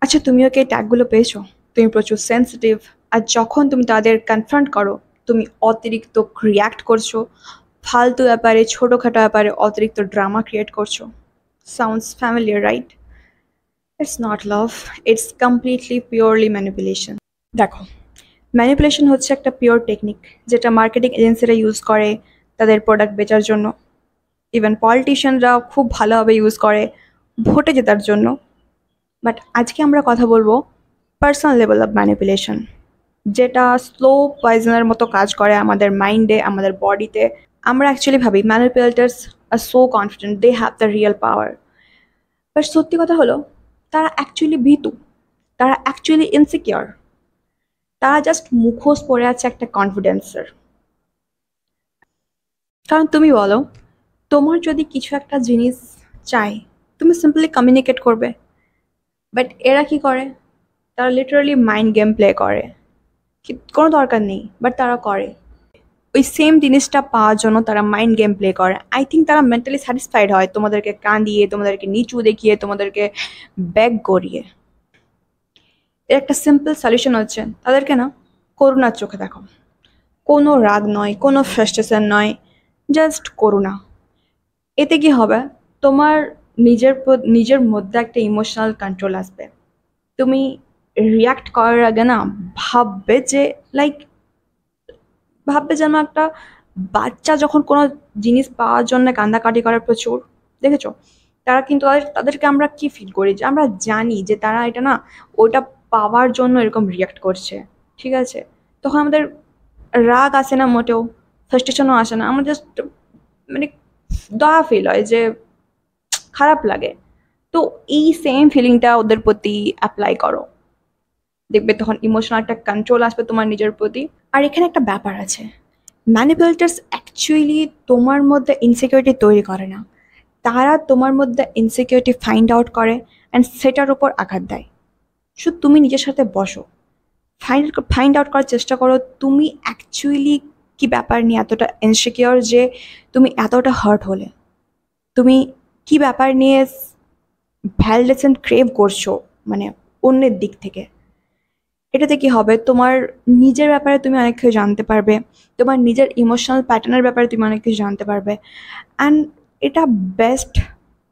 আচ্ছা, তুমিও কি এই ট্যাগগুলো পেয়েছো? তুমি প্রচুর সেনসিটিভ, আর যখন তুমি তাদের কনফ্রন্ট করো, তুমি অতিরিক্ত রিয়্যাক্ট করছো, ফালতু ব্যাপারে, ছোটোখাটো ব্যাপারে অতিরিক্ত ড্রামা ক্রিয়েট করছো। Sounds familiar, right? It's not love, it's completely purely manipulation. দেখো, ম্যানিপুলেশন হচ্ছে একটা পিওর টেকনিক যেটা মার্কেটিং এজেন্সিরা ইউজ করে তাদের প্রোডাক্ট বেচার জন্য। ইভেন পলিটিশিয়ানরা খুব ভালোভাবে ইউজ করে ভোটে জেতার জন্য। বাট আজকে আমরা কথা বলবো পার্সোনাল লেভেল অফ ম্যানিপুলেশন, যেটা স্লো পয়জনের মতো কাজ করে আমাদের মাইন্ডে, আমাদের বডিতে। আমরা অ্যাকচুয়ালি ভাবি ম্যানিপুলেটার্স আর so confident, they have the real power. But সত্যি কথা হলো, তারা অ্যাকচুয়ালি ভীতু, তারা অ্যাকচুয়ালি ইনসিকিওর, তারা জাস্ট মুখোশ পরে আছে একটা কনফিডেন্সের। কারণ তুমি বলো, তোমার যদি কিছু একটা জিনিস চাই, তুমি সিম্পলি কমিউনিকেট করবে। বাট এরা কি করে, তারা লিটারালি মাইন্ড গেম প্লে করে। কোনো দরকার নেই, বাট তারা করে। ওই সেম জিনিসটা পাওয়ার জন্য তারা মাইন্ড গেম প্লে করে। আই থিঙ্ক তারা মেন্টালি স্যাটিসফাইড হয় তোমাদেরকে কাঁদিয়ে, তোমাদেরকে নিচু দেখিয়ে, তোমাদেরকে ব্যাক করিয়ে। এর একটা সিম্পল সলিউশন হচ্ছে তাদেরকে না করুণার চোখে দেখো। কোনো রাগ নয়, কোনো ফ্রাস্ট্রেশন নয়, জাস্ট করুণা। এতে কি হবে, তোমার নিজের মধ্যে একটা ইমোশনাল কন্ট্রোল আসবে। তুমি রিয়াক্ট করার আগে না ভাববে যে, লাইক, ভাববে যেন একটা বাচ্চা যখন কোনো জিনিস পাওয়ার জন্য কান্দাকাটি করে প্রচুর, দেখেছো? তারা কিন্তু তাদেরকে আমরা কি ফিল করি, যে আমরা জানি যে তারা এটা না ওটা পাওয়ার জন্য এরকম রিয়াক্ট করছে, ঠিক আছে? তখন আমাদের রাগ আসে না মোটেও, ফ্রাস্ট্রেশনও আসে না, আমরা জাস্ট মানে দয়া ফিল হয়, যে খারাপ লাগে। তো এই সেম ফিলিংটা ওদের প্রতি অ্যাপ্লাই করো, দেখবে তখন ইমোশনাল একটা কন্ট্রোল আসবে তোমার নিজের প্রতি। আর এখানে একটা ব্যাপার আছে, ম্যানিপুলেটার্স অ্যাকচুয়ালি তোমার মধ্যে ইনসিকিউরিটি তৈরি করে না, তারা তোমার মধ্যে ইনসিকিউরিটি ফাইন্ড আউট করে অ্যান্ড সেটার উপর আঘাত দেয়। শুধু তুমি নিজের সাথে বসো, ফাইন্ড আউট করার চেষ্টা করো তুমি অ্যাকচুয়ালি কি ব্যাপার নিয়ে এতটা ইনসিকিউর, যে তুমি এতটা হার্ট হলে, তুমি কি ব্যাপার নিয়ে ভ্যালিডেশন ক্রেভ করছো, মানে অন্যের দিক থেকে। এটাতে কি হবে, তোমার নিজের ব্যাপারে তুমি অনেক কিছু জানতে পারবে, তোমার নিজের ইমোশনাল প্যাটার্নের ব্যাপারে তুমি অনেক কিছু জানতে পারবে। অ্যান্ড এটা বেস্ট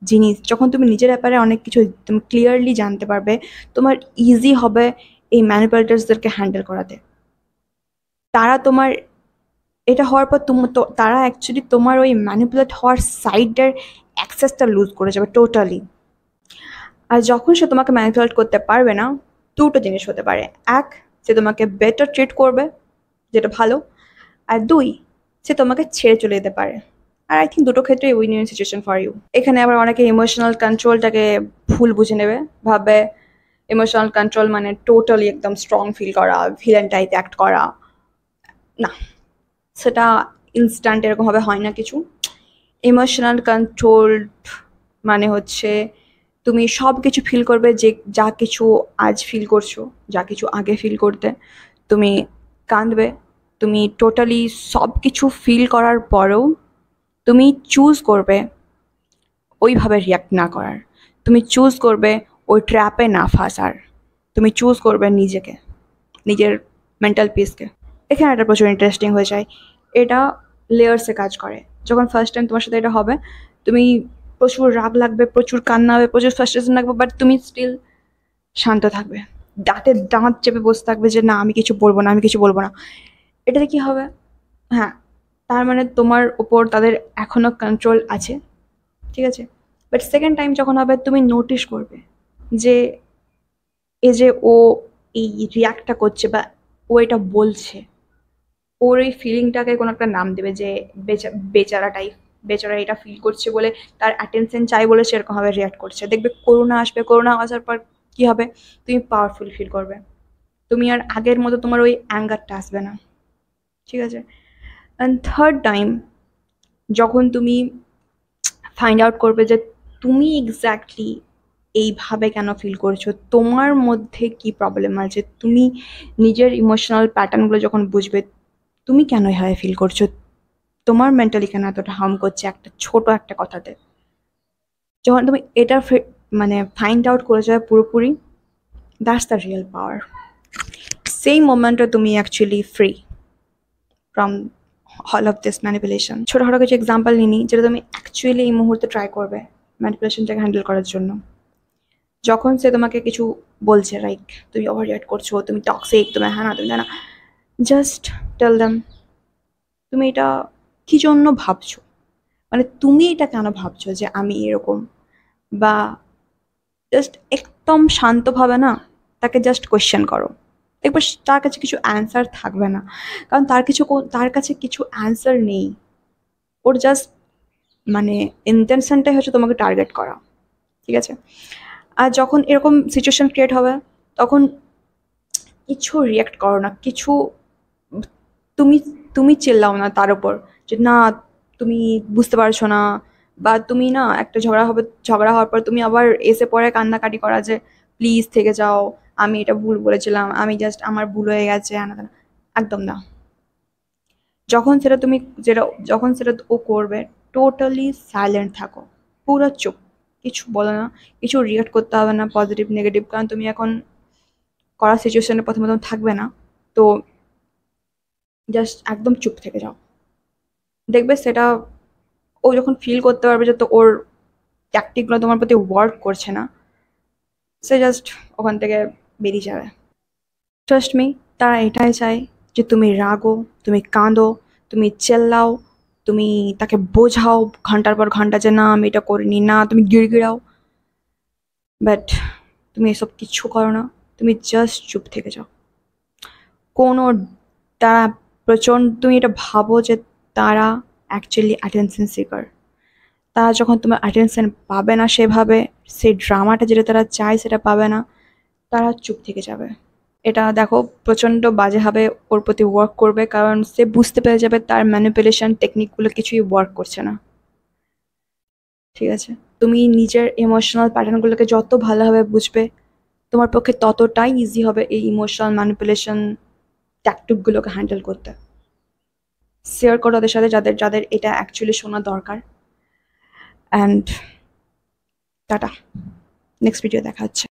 জিনিস, যখন তুমি নিজের ব্যাপারে অনেক কিছু তুমি ক্লিয়ারলি জানতে পারবে, তোমার ইজি হবে এই ম্যানিপুলেটার্সদেরকে হ্যান্ডেল করাতে। তারা তোমার এটা হওয়ার পর তারা অ্যাকচুয়ালি তোমার ওই ম্যানিপুলেট হওয়ার সাইডের অ্যাক্সেসটা লুজ করে যাবে টোটালি। আর যখন সে তোমাকে ম্যানিপুলেট করতে পারবে না, দুটো জিনিস হতে পারে। এক, সে তোমাকে বেটার ট্রিট করবে, যেটা ভালো। আর দুই, সে তোমাকে ছেড়ে চলে যেতে পারে। আর আই থিঙ্ক দুটো ক্ষেত্রেই win win situation for you. এখানে আবার অনেকে ইমোশনাল কন্ট্রোলটাকে ভুল বুঝে নেবে, ভাববে ইমোশনাল কন্ট্রোল মানে টোটালি একদম স্ট্রং ফিল করা, ভিলেন টাইপ অ্যাক্ট করা। না, সেটা ইনস্ট্যান্ট এরকমভাবে হয় না কিছু। ইমোশনাল কন্ট্রোল মানে হচ্ছে তুমি সব কিছু ফিল করবে, যে যা কিছু আজ ফিল করছো, যা কিছু আগে ফিল করতে। তুমি কাঁদবে, তুমি টোটালি সব কিছু ফিল করার পরেও তুমি চুজ করবে ওইভাবে রিয়াক্ট না করার। তুমি চুজ করবে ওই ট্র্যাপে না ফাঁসার। তুমি চুজ করবে নিজেকে, নিজের মেন্টাল পিসকে। এখানে একটা প্রচুর ইন্টারেস্টিং হয়ে যায়, এটা লেয়ার্সে কাজ করে। যখন ফার্স্ট টাইম তোমার সাথে এটা হবে, তুমি প্রচুর রাগ লাগবে, প্রচুর কান্না হবে, প্রচুর ফ্রাস্ট্রেশন লাগবে, বাট তুমি স্টিল শান্ত থাকবে, দাঁতে দাঁত চেপে বসে থাকবে যে না, আমি কিছু বলবো না, আমি কিছু বলবো না। এটাতে কি হবে, হ্যাঁ, তার মানে তোমার উপর তাদের এখনো কন্ট্রোল আছে, ঠিক আছে? বাট সেকেন্ড টাইম যখন হবে, তুমি নোটিস করবে যে এই যে ও এই রিয়াক্টটা করছে, বা ও এটা বলছে, ওর এই ফিলিংটাকে কোনো একটা নাম দেবে, যে বেচারা টাইপ, বেচারা এটা ফিল করছে বলে, তার অ্যাটেনশন চাই বলে সে এরকমভাবে রিয়াক্ট করছে। দেখবে করোনা আসবে, করোনা আসার পর কি হবে, তুমি পাওয়ারফুল ফিল করবে, তুমি আর আগের মতো তোমার ওই অ্যাঙ্গারটা আসবে না, ঠিক আছে? অ্যান্ড থার্ড টাইম যখন তুমি ফাইন্ড আউট করবে যে তুমি এক্স্যাক্টলি এইভাবে কেন ফিল করছো, তোমার মধ্যে কি প্রবলেম আছে, তুমি নিজের ইমোশনাল প্যাটার্নগুলো যখন বুঝবে, তুমি কেন এভাবে ফিল করছো, তোমার মেন্টালি কেন এতটা হার্ম করছে একটা ছোট একটা কথাতে, যখন তুমি এটা মানে ফাইন্ড আউট করে যাবে পুরোপুরি, দ্যাটস দ্য রিয়েল পাওয়ার। সেই মোমেন্টে তুমি actually free from all of this manipulation. ছোটোখাটো কিছু এক্সাম্পল নিই যেটা তুমি অ্যাকচুয়ালি এই মুহূর্তে ট্রাই করবে ম্যানিপুলেশনটাকে হ্যান্ডেল করার জন্য। যখন সে তোমাকে কিছু বলছে, লাইক তুমি ওভার রিঅ্যাক্ট করছো, তুমি টক্সিক, তুমি হ্যাঁ না, তুমি না, জাস্ট টেল দেম তুমি এটা কী জন্য ভাবছো, মানে তুমি এটা কেন ভাবছো যে আমি এরকম, বা জাস্ট একদম শান্তভাবে না তাকে জাস্ট কোয়েশ্চেন করো। দেখবে তার কাছে কিছু অ্যান্সার থাকবে না, কারণ তার কাছে কিছু অ্যান্সার নেই। ওর জাস্ট মানে ইন্টেনশনটাই হচ্ছে তোমাকে টার্গেট করা, ঠিক আছে? আর যখন এরকম সিচুয়েশন ক্রিয়েট হবে তখন কিছু রিয়াক্ট করো না, কিছু তুমি তুমি চিল্লাও না তার উপর যে না তুমি বুঝতে পারছো না, বা তুমি না একটা ঝগড়া হওয়ার পর তুমি আবার এসে পরে কান্নাকাটি করা যে প্লিজ থেকে যাও, আমি এটা ভুল বলেছিলাম, আমি জাস্ট আমার ভুল হয়ে গেছে, একদম না। যখন সেটা ও করবে টোটালি সাইলেন্ট থাকো, পুরো চুপ, কিছু বলো না, কিছু রিয়াক্ট করতে হবে না পজিটিভ নেগেটিভ, কারণ তুমি এখন করা সিচুয়েশনে প্রথম থাকবে না, তো জাস্ট একদম চুপ থেকে যাও। দেখবে সেটা ও যখন ফিল করতে পারবে যে তো ওর ট্যাকটিকগুলো তোমার প্রতি ওয়ার্ক করছে না, সে জাস্ট ওখান থেকে বেরিয়ে যাবে। ট্রাস্ট মি, তারা এটাই চায় যে তুমি রাগো, তুমি কাঁদো, তুমি চেল্লাও, তুমি তাকে বোঝাও ঘন্টার পর ঘন্টা যে না আমি এটা করিনি, না তুমি গিড়গিড়াও, বাট তুমি এসব কিচ্ছু করো না, তুমি জাস্ট চুপ থেকে যাও। কোনো তারা তুমি এটা ভাবো যে তারা অ্যাকচুয়ালি অ্যাটেনশন সিকার। তারা যখন তোমার অ্যাটেনশন পাবে না সেভাবে, সেই ড্রামাটা যেটা তারা চায় সেটা পাবে না, তারা চুপ থেকে যাবে। এটা দেখো প্রচণ্ড বাজেভাবে ওর প্রতি ওয়ার্ক করবে, কারণ সে বুঝতে পেরে যাবে তার ম্যানিপুলেশন টেকনিকগুলো কিছুই ওয়ার্ক করছে না, ঠিক আছে? তুমি নিজের ইমোশনাল প্যাটার্নগুলোকে যত ভালোভাবে বুঝবে তোমার পক্ষে ততটাই ইজি হবে এই ইমোশনাল ম্যানিপুলেশন ট্যাকটিকগুলোকে হ্যান্ডেল করতে। শেয়ার করো ওদের সাথে যাদের যাদের এটা অ্যাকচুয়ালি শোনা দরকার। অ্যান্ড টাটা, নেক্সট ভিডিও দেখা হচ্ছে।